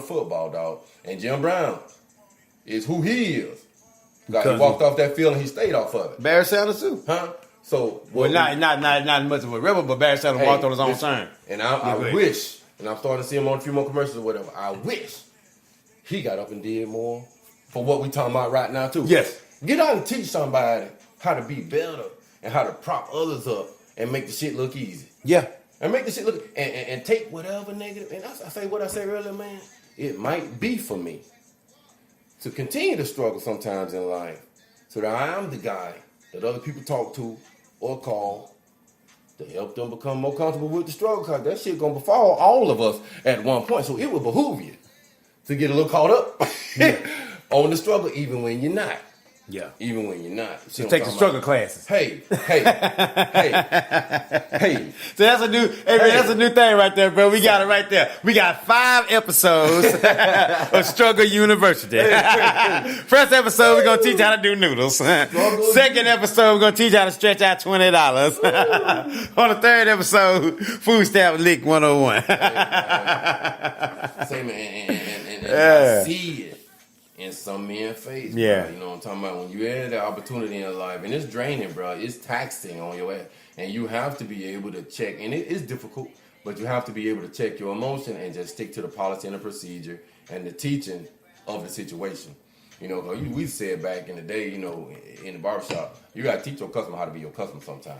football, dog. And Jim Brown is who he is. Like, he walked off that field and he stayed off of it. Barry Sanders too. Huh? So well, not much of a rebel, but Barry Sanders walked on his own turn. And I wish, and I'm starting to see him on a few more commercials or whatever. I wish he got up and did more for what we talking about right now too. Yes. Get out and teach somebody how to be better and how to prop others up and make the shit look easy. Yeah. And make the shit look and take whatever negative. And I say what I said earlier, man. It might be for me to continue to struggle sometimes in life, so that I am the guy that other people talk to or call to help them become more comfortable with the struggle. Cause that shit gonna befall all of us at one point. So it will behoove you to get a little caught up on the struggle, even when you're not. Yeah. Even when you're not. So take the struggle classes. Hey. So that's a new that's a new thing right there, bro. We got it right there. We got 5 episodes of Struggle University. First episode, we're gonna teach how to do noodles. Second episode, we're gonna teach how to stretch out $20. On the third episode, food stamp leak 101. Say, man, and I see it in some men's face. Yeah. Bro. You know what I'm talking about? When you had that opportunity in life, and it's draining, bro. It's taxing on your ass. And you have to be able to check, and it is difficult, but you have to be able to check your emotion and just stick to the policy and the procedure and the teaching of the situation. You know, we said back in the day, you know, in the barbershop, you got to teach your customer how to be your customer sometimes.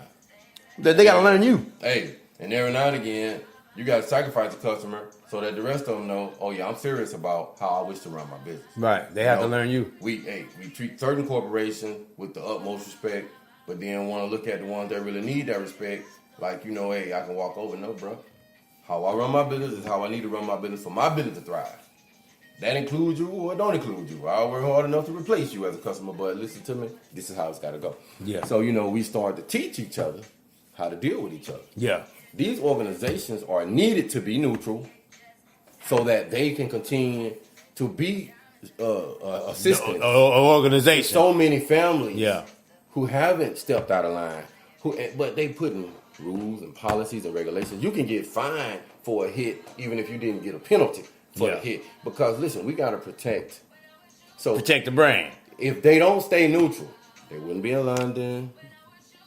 They got to learn you. Hey, and every now and again, you got to sacrifice the customer so that the rest of them know, oh yeah, I'm serious about how I wish to run my business. Right. They have to learn you. We treat certain corporations with the utmost respect, but then want to look at the ones that really need that respect. Like, you know, hey, I can walk over. No, bro. How I run my business is how I need to run my business for my business to thrive. That includes you or don't include you. I'll work hard enough to replace you as a customer, but listen to me, this is how it's got to go. Yeah. So, you know, we start to teach each other how to deal with each other. Yeah. These organizations are needed to be neutral so that they can continue to be assistant. Organization. So many families who haven't stepped out of line, but they put in rules and policies and regulations. You can get fined for a hit even if you didn't get a penalty for the hit. Because listen, we got to protect the brand. If they don't stay neutral, they wouldn't be in London.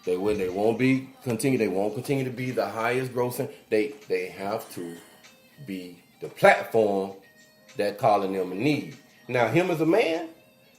They won't continue to be the highest grossing. They have to be the platform that calling them a need. Now, him as a man,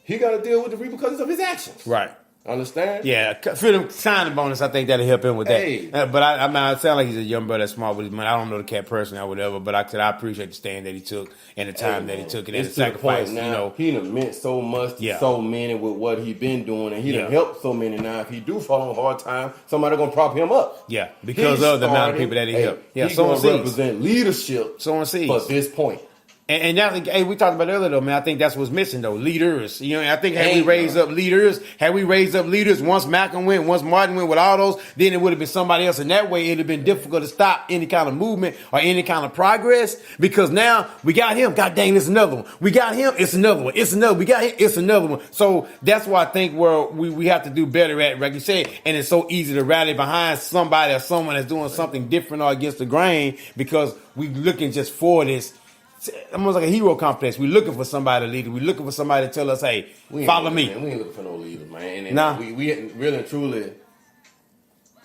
he got to deal with the repercussions of his actions. Right. Understand? Yeah, for the signing bonus, I think that'll help him with that. But I sound like he's a young brother that's smart with his money. I don't know the cat personally or whatever, but I appreciate the stand that he took and the time that he took and the sacrifice. Now, you know, he done meant so much to so many with what he been doing, and he done helped so many. Now, if he do fall on hard time, somebody gonna prop him up. Yeah, because of the amount of people that he helped. Yeah, he's gonna represent leadership. Someone sees for this point. And now, hey, we talked about earlier though, man. I think that's what's missing though. Leaders, you know. I think had we raised up leaders, once Malcolm went, once Martin went with all those, then it would have been somebody else. And that way, it'd have been difficult to stop any kind of movement or any kind of progress. Because now we got him. God dang, it's another one. We got him. It's another one. It's another. We got him. It's another one. So that's why I think we have to do better at, like you said. And it's so easy to rally behind somebody or someone that's doing something different or against the grain because we looking just for this. Almost like a hero complex. We're looking for somebody to lead. We're looking for somebody to tell us, hey, follow me. Man, we ain't looking for no leaders, man. And we really and truly,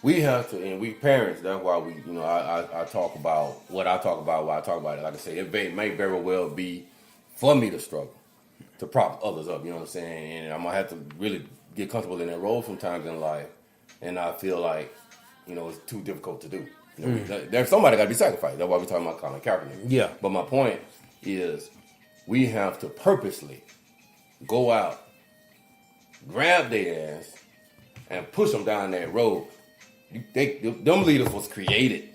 we have to, and we parents, that's why we, you know, I talk about what I talk about, why I talk about it. Like I say, it may very well be for me to struggle, to prop others up, you know what I'm saying? And I'm going to have to really get comfortable in that role sometimes in life. And I feel like, you know, it's too difficult to do. You know, there's somebody got to be sacrificed. That's why we're talking about Colin Kaepernick. Yeah. But my point is, we have to purposely go out, grab their ass, and push them down that road. Them leaders was created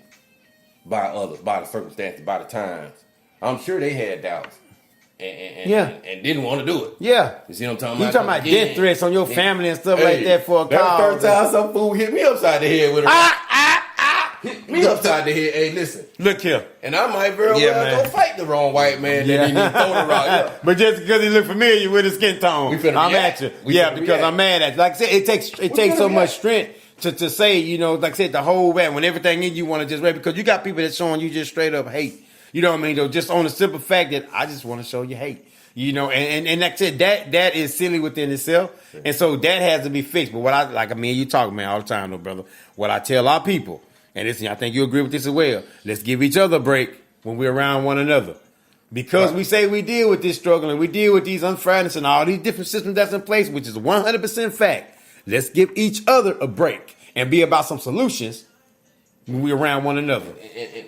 by others, by the circumstances, by the times. I'm sure they had doubts. And didn't want to do it. Yeah. You see what I'm talking about? You talking about death threats on your family and stuff like that for a call. That first time some fool hit me upside the head with a hit me upside the head. Hey, listen. Look here. And I might very well go fight the wrong white man that didn't even throw the rock. Yeah. But just because he look familiar with his skin tone, I'm at you. Because I'm mad at you. Like I said, it takes so much strength to say, you know, like I said, the whole way when everything in you want to just rap because you got people that's showing you just straight up hate. You know what I mean? Though, just on the simple fact that I just want to show you hate. You know, and like I said, that is silly within itself. And so that has to be fixed. But what you talk, man, all the time, though, brother. What I tell our people, and this, I think you agree with this as well. Let's give each other a break when we're around one another. Because we say we deal with this struggle and we deal with these unfairness and all these different systems that's in place, which is 100% fact. Let's give each other a break and be about some solutions when we're around one another.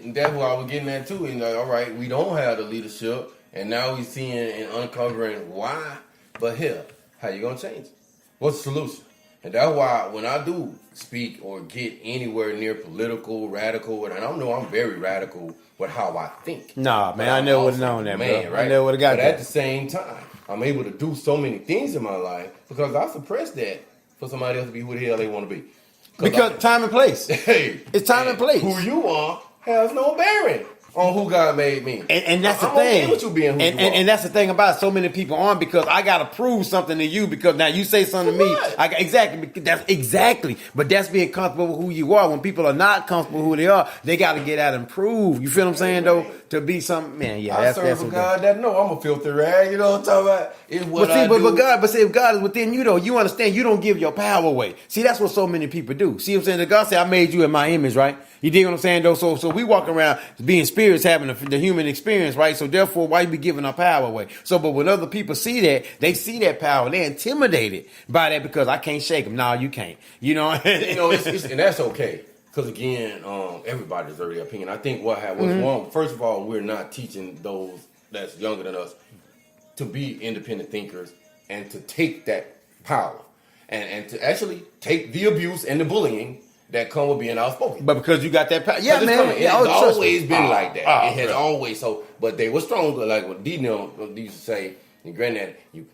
And that's what I was getting at too. And like, all right, we don't have the leadership, and now we're seeing and uncovering why. But here, how you gonna change it? What's the solution? And that's why when I do speak or get anywhere near political, radical, and I don't know I'm very radical with how I think. Nah, man, I never would have known that, man. Right? I never would have got but that. At the same time, I'm able to do so many things in my life because I suppress that for somebody else to be who the hell they want to be. Because time and place. Hey, it's time and place. Who you are has no bearing on who God made me. And that's the thing. Okay with you being who you are. And that's the thing about it. So many people aren't, because I got to prove something to you, because now you say something to me. Exactly. But that's being comfortable with who you are. When people are not comfortable with who they are, they got to get out and prove. You feel what I'm saying, though? To be something, man, yeah. I serve a God that know I'm a filthy rag. You know what I'm talking about? It's what I do. But if God is within you, though, you understand you don't give your power away. See, that's what so many people do. See what I'm saying? The God said, I made you in my image, right? You dig what I'm saying, though? So we walk around being spirits, having the human experience, right? So therefore, why you be giving our power away? So, but when other people see that, they see that power, they're intimidated by that because I can't shake them. No, you can't. You know? And that's okay. Because again, everybody deserves their opinion. I think what was wrong, first of all, we're not teaching those that's younger than us to be independent thinkers and to take that power and to actually take the abuse and the bullying that come with being outspoken. But because you got that power, yeah, man. It's always been like that. It has always so. But they were stronger, like what D-Nell used to say. And granddad, you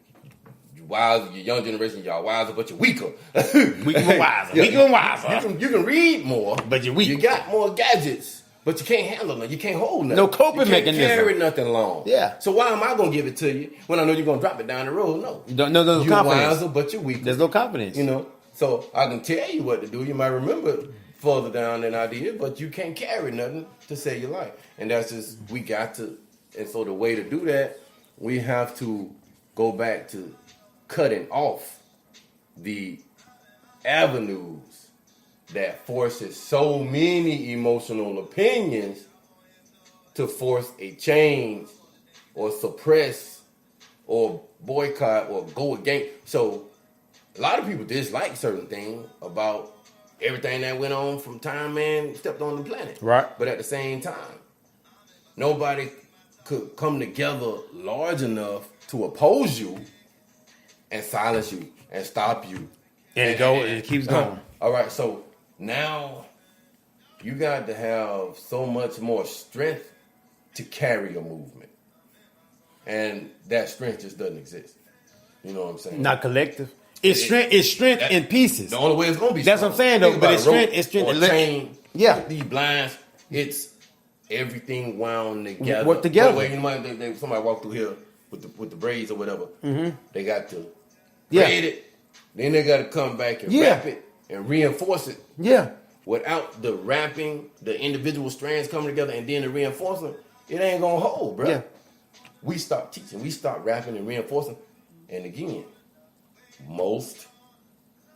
wise, your young generation, y'all wiser, but you're weaker. Weaker and wiser. Weaker and wiser. You can read more, but you're weak. You got more gadgets, but you can't handle nothing. You can't hold nothing. No coping mechanism. You can't carry nothing long. Yeah. So why am I going to give it to you when I know you're going to drop it down the road? No. No you're confidence. Wiser, but you're weaker. There's no confidence. You know. So I can tell you what to do. You might remember further down than I did, but you can't carry nothing to save your life. And that's just, we got to, and so the way to do that, we have to go back to cutting off the avenues that forces so many emotional opinions to force a change or suppress or boycott or go against. So a lot of people dislike certain things about everything that went on from time man stepped on the planet. Right. But at the same time, nobody could come together large enough to oppose you and silence you and stop you. And it keeps going. All right, so now you got to have so much more strength to carry a movement. And that strength just doesn't exist. You know what I'm saying? Not collective. It's strength in pieces. The only way it's going to be That's strong. what I'm saying, though. But it's strength. Or chain. Yeah. These blinds, it's everything wound together. Work together. Somebody walked through here with the braids or whatever. Mm-hmm. They got to braid it. Then they got to come back and wrap it and reinforce it. Yeah. Without the wrapping, the individual strands coming together, and then the reinforcement, it ain't going to hold, bro. Yeah. We stopped teaching. We stopped wrapping and reinforcing. And again, most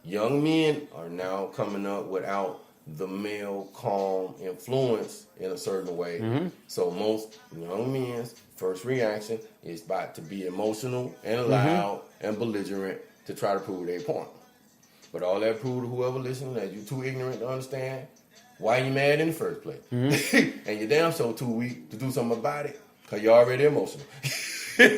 young men are now coming up without the male calm influence in a certain way. Mm-hmm. So most young men's first reaction is about to be emotional and loud and belligerent to try to prove their point. But all that proved to whoever listening that you're too ignorant to understand why you mad in the first place. Mm-hmm. And you're damn so too weak to do something about it because you're already emotional. and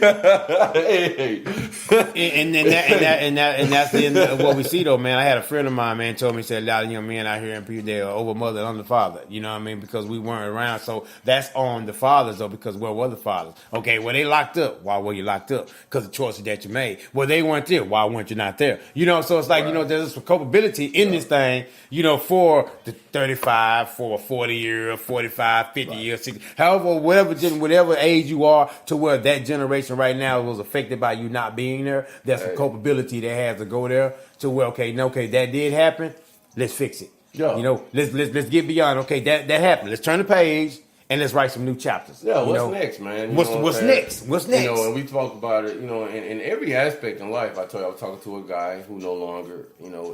that's the end of what we see, though, man. I had a friend of mine, man, told me, said a lot of young men out here in people, they're over mother and under father. You know what I mean? Because we weren't around. So that's on the fathers, though, because where were the fathers? Okay, well, they locked up. Why were you locked up? Because of choices that you made. Well, they weren't there. Why weren't you not there? You know, so it's like, right. You know, there's some culpability in this thing, you know, for the 35, for 40 year, 45, 50 years, 60, however, whatever age you are, to where that generation right now was affected by you not being there. That's a culpability that has to go there to where, okay, that did happen. Let's fix it. Yeah. You know, let's get beyond. Okay, that happened. Let's turn the page and let's write some new chapters. Yeah, what's next, man? What's next? What's next? And we talk about it, in every aspect in life. I told you I was talking to a guy who no longer,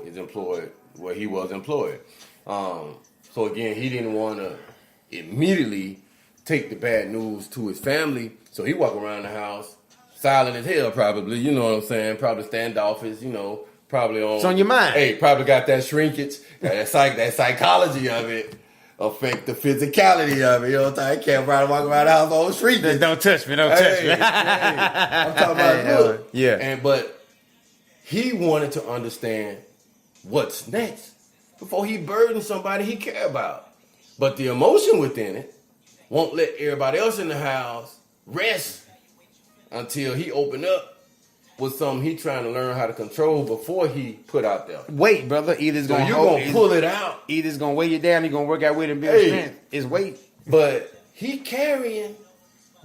is employed where he was employed. So again, he didn't want to immediately take the bad news to his family, so he walked around the house silent as hell, probably. You know what I'm saying? Probably standoffish. Probably on. It's on your mind. Hey, probably got that shrinkage, that psychology of it. Affect the physicality of it. You know what I'm saying? I can't walk around the house all shrinking. Don't touch me. Don't touch me. I'm talking about look. Yeah. But he wanted to understand what's next before he burdens somebody he care about. But the emotion within it won't let everybody else in the house rest until he open up with something he trying to learn how to control before he put out there. Weight, brother. Either it's gonna you're gonna pull it out. Either it's gonna weigh you down. You're gonna work out with it and build strength. It's weight. But he carrying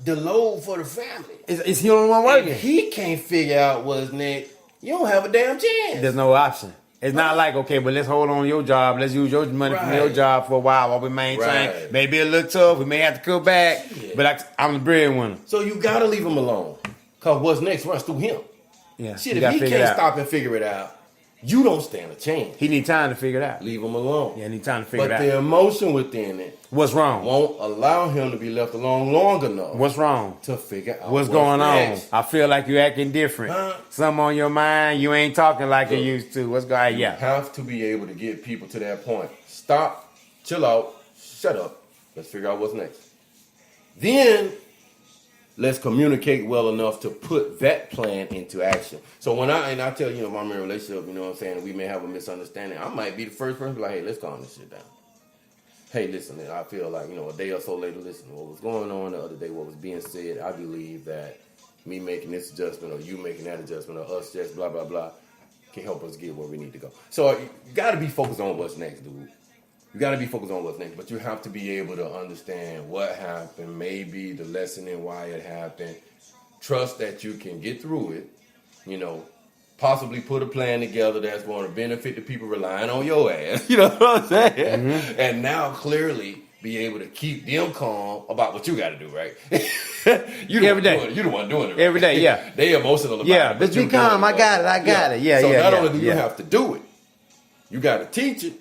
the load for the family. It's he the only one working. If he can't figure out what's next, you don't have a damn chance. There's no option. It's not like, okay, but let's hold on to your job. Let's use your money from your job for a while we maintain. Right. Maybe a little tough. We may have to cut back. Yeah. But I'm the breadwinner. So you got to leave him alone. Because what's next runs through him. Yeah. Shit, if he can't stop and figure it out, you don't stand a chance. He need time to figure it out. Leave him alone. Yeah, he need time to figure it out. But the emotion within it. What's wrong? Won't allow him to be left alone long enough. What's wrong? To figure out what's going next. on. I feel like you're acting different. Something on your mind. You ain't talking like you used to. What's going on? You have to be able to get people to that point. Stop, chill out, shut up. Let's figure out what's next. Then let's communicate well enough to put that plan into action. So when I tell my married relationship, you know what I'm saying, we may have a misunderstanding. I might be the first person to be like, hey, let's calm this shit down. Hey, listen, I feel like, a day or so later, listen, what was going on the other day, what was being said, I believe that me making this adjustment or you making that adjustment or us just blah, blah, blah can help us get where we need to go. So you got to be focused on what's next, dude. You got to be focused on what's next, but you have to be able to understand what happened, maybe the lesson and why it happened. Trust that you can get through it, possibly put a plan together that's going to benefit the people relying on your ass. You know what I'm saying? Mm-hmm. And now clearly be able to keep them calm about what you got to do, right? Every day. You're the one doing it. Right? Every day, yeah. They emotional about it. Yeah, but be calm. I got it. Yeah, so not only do you have to do it, you got to teach it.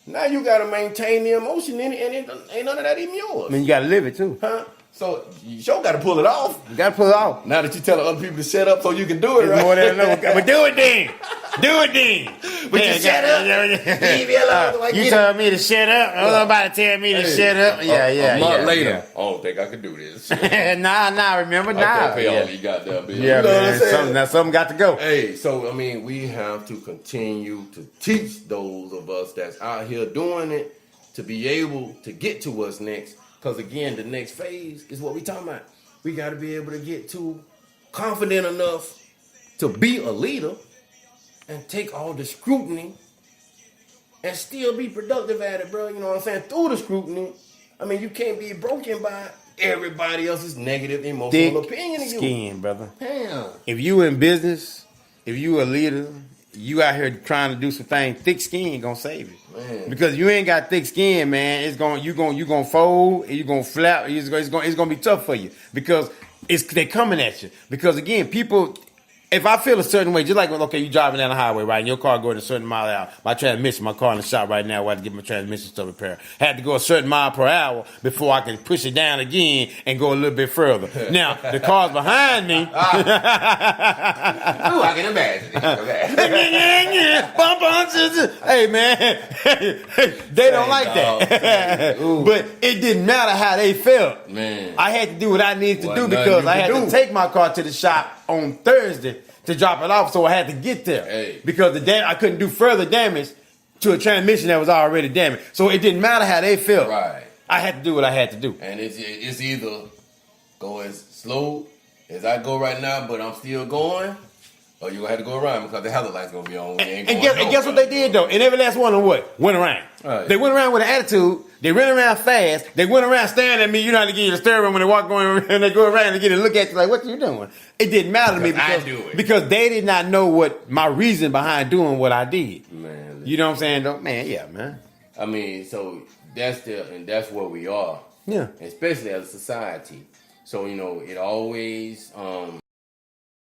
Now you got to maintain the emotion in it, and it ain't none of that even yours. I mean, you got to live it too. Huh? So you sure got to pull it off. You got to pull it off. Now that you telling other people to shut up so you can do it, right? More than enough. But do it then. Do it then. But you shut up. Leave me alone. You told me to shut up. Don't nobody tell me to shut up. A month later, I don't think I could do this. Nah. Remember now. I can't pay all these goddamn bills. Yeah, man. Something got to go. Hey, so we have to continue to teach those of us that's out here doing it to be able to get to what's next. Because again, the next phase is what we talking about. We got to be able to get to confident enough to be a leader and take all the scrutiny and still be productive at it, bro. You know what I'm saying? Through the scrutiny, you can't be broken by everybody else's negative emotional opinion of you. Skin, brother. Damn. If you in business, if you a leader, you out here trying to do some things, thick skin gonna save you. Man. Because you ain't got thick skin, man. You gonna fold, you gonna flap. It's gonna be tough for you because they coming at you. Because again, people. If I feel a certain way, just like, okay, you driving down the highway, right, and your car going a certain mile an hour. My car in the shop right now, I had to get my transmission stuff repaired. Had to go a certain mile per hour before I can push it down again and go a little bit further. Now, the car's behind me. I can imagine it. Hey, man, they don't like that. But it didn't matter how they felt. Man. I had to do what I needed to do because I had to take my car to the shop on Thursday to drop it off, so I had to get there. Hey. Because I couldn't do further damage to a transmission that was already damaged. So it didn't matter how they felt. Right. I had to do what I had to do. And it's either go as slow as I go right now, but I'm still going, or you gonna have to go around because the headlight's gonna be on. And guess what they did though? And every last one of them went around. Right. They went around with an attitude. They ran around fast. They went around staring at me. You know how to get you the steering when they walk going around and they go around and get to look at you like, what you doing? It didn't matter to me because they did not know what my reason behind doing what I did. Man, you know what I'm saying? Though? Man, yeah, man. So that's where we are Yeah. especially as a society. So it always